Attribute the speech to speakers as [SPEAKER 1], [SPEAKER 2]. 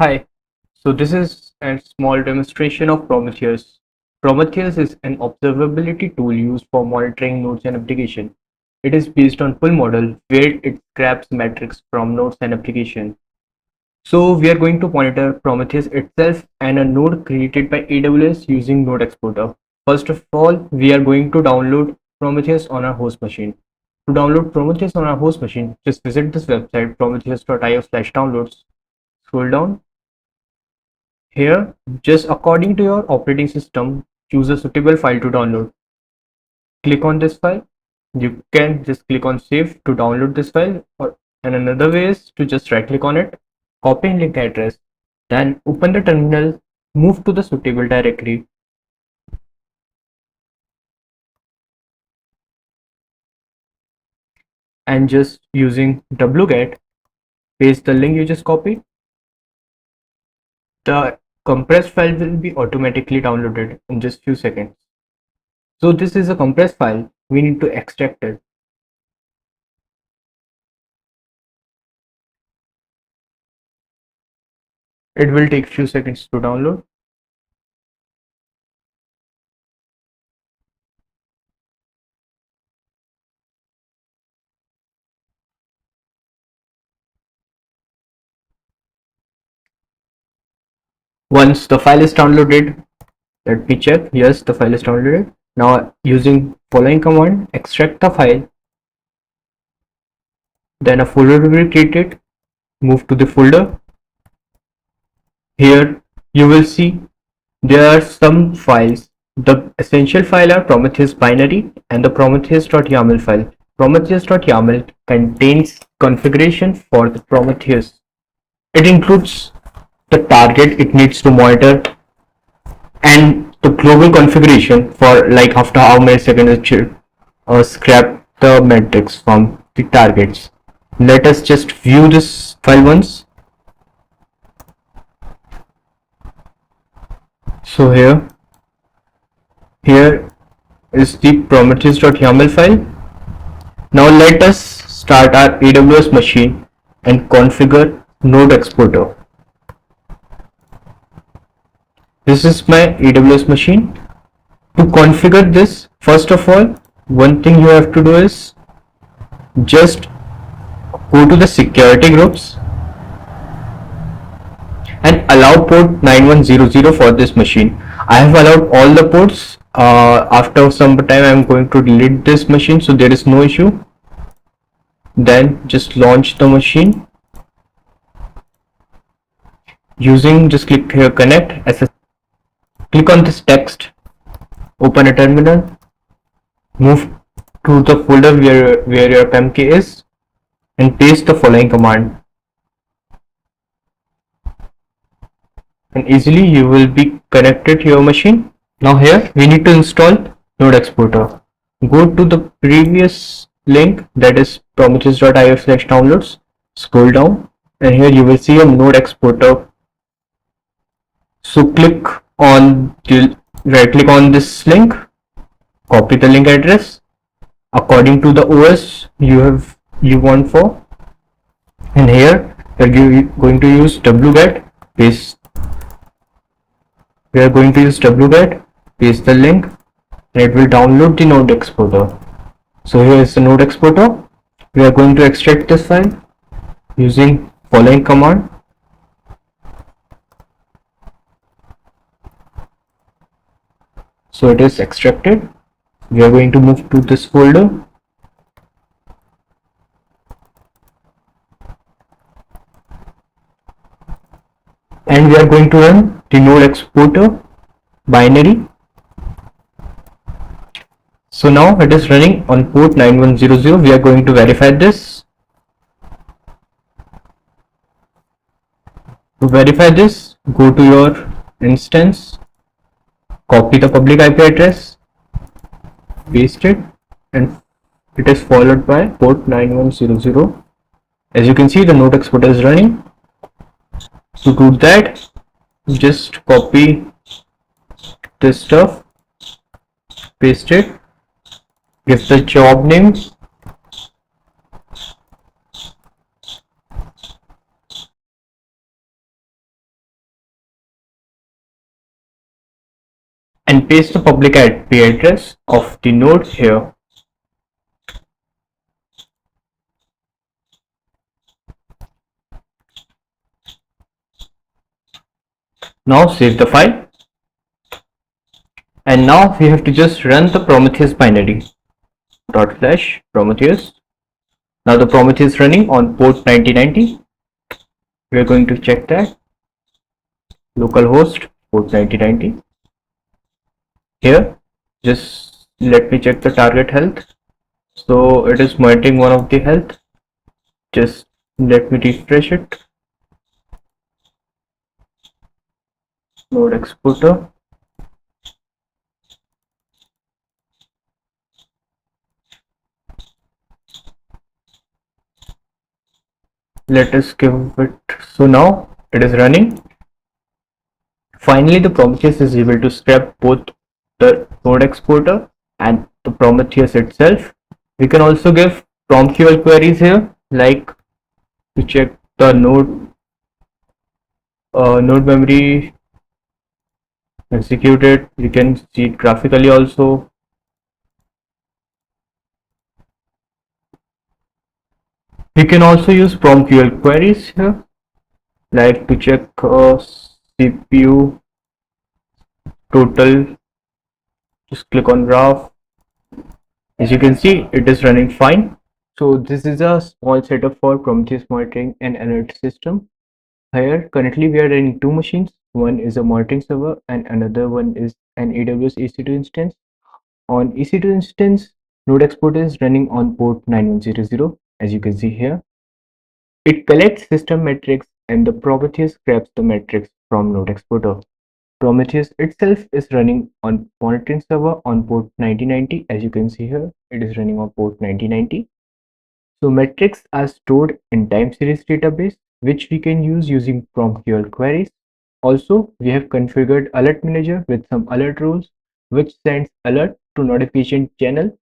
[SPEAKER 1] Hi, so this is a small demonstration of Prometheus. Prometheus is an observability tool used for monitoring nodes and application. It is based on full model where it grabs metrics from nodes and application. So we are going to monitor Prometheus itself and a node created by AWS using Node Exporter. First of all, we are going to download Prometheus on our host machine. To download Prometheus on our host machine, just visit this website prometheus.io/downloads. Scroll down. Here, just according to your operating system, choose a suitable file to download. Click on this file. You can just click on save to download this file, and another way is to just right click on it, copy and link address, then open the terminal, move to the suitable directory, and just using wget paste the link you just copied. The compressed file will be automatically downloaded in just few seconds. So this is a compressed file. We need to extract it. It will take few seconds to download. Once the file is downloaded, let me check. Yes, the file is downloaded. Now using following command, extract the file. Then a folder will be created. Move to the folder. Here you will see there are some files. The essential file are Prometheus binary and the Prometheus.yaml file. Prometheus.yaml contains configuration for the Prometheus. It includes the target it needs to monitor and the global configuration for like after how many seconds it should scrap the metrics from the targets. Let us just view this file once. So here is the Prometheus.yaml file. Now let us start our AWS machine and configure Node Exporter. This is my AWS machine. To configure this, first of all, one thing you have to do is just go to the security groups and allow port 9100 for this machine. I have allowed all the ports. After some time I am going to delete this machine, so there is no issue. Then just launch the machine using, just click here connect, click on this text, open a terminal, move to the folder where your PMK is and paste the following command, and easily you will be connected to your machine. Now here we need to install Node Exporter. Go to the previous link, that is prometheus.io/downloads, scroll down and here you will see a Node Exporter. So click on the right click on this link, copy the link address according to the OS you want for, and here we're going to use wget paste. We are going to use wget, paste the link, and it will download the Node Exporter. So here is the Node Exporter. We are going to extract this file using following command. So it is extracted. We are going to move to this folder. And we are going to run the Node Exporter binary. So now it is running on port 9100. We are going to verify this. To verify this, go to your instance, copy the public IP address, paste it, and it is followed by port 9100. As you can see, the Node Exporter is running. To do that, just copy this stuff, paste it, give the job name, can paste the public IP address of the node here. Now save the file. And now we have to just run the Prometheus binary. .flash Prometheus. Now the Prometheus running on port 9090. We are going to check that. Localhost port 9090. Here, just let me check the target health. So it is monitoring one of the health. Just let me refresh it. Node exporter. Let us give it. So now it is running. Finally, the Prometheus is able to scrap both the node exporter and the Prometheus itself. We can also give PromQL queries here, like to check the node memory executed. You can see it graphically also. We can also use PromQL queries here, like to check CPU total. Just click on graph. As you can see, it is running fine. So this is a small setup for Prometheus monitoring and alert system. Here, currently we are running two machines. One is a monitoring server and another one is an AWS EC2 instance. On EC2 instance, Node Exporter is running on port 9100, as you can see here. It collects system metrics and the Prometheus grabs the metrics from Node Exporter. Prometheus itself is running on monitoring server on port 9090, as you can see here. It is running on port 9090. So metrics are stored in time series database, which we can use using PromQL queries. Also, we have configured alert manager with some alert rules, which sends alert to notification channel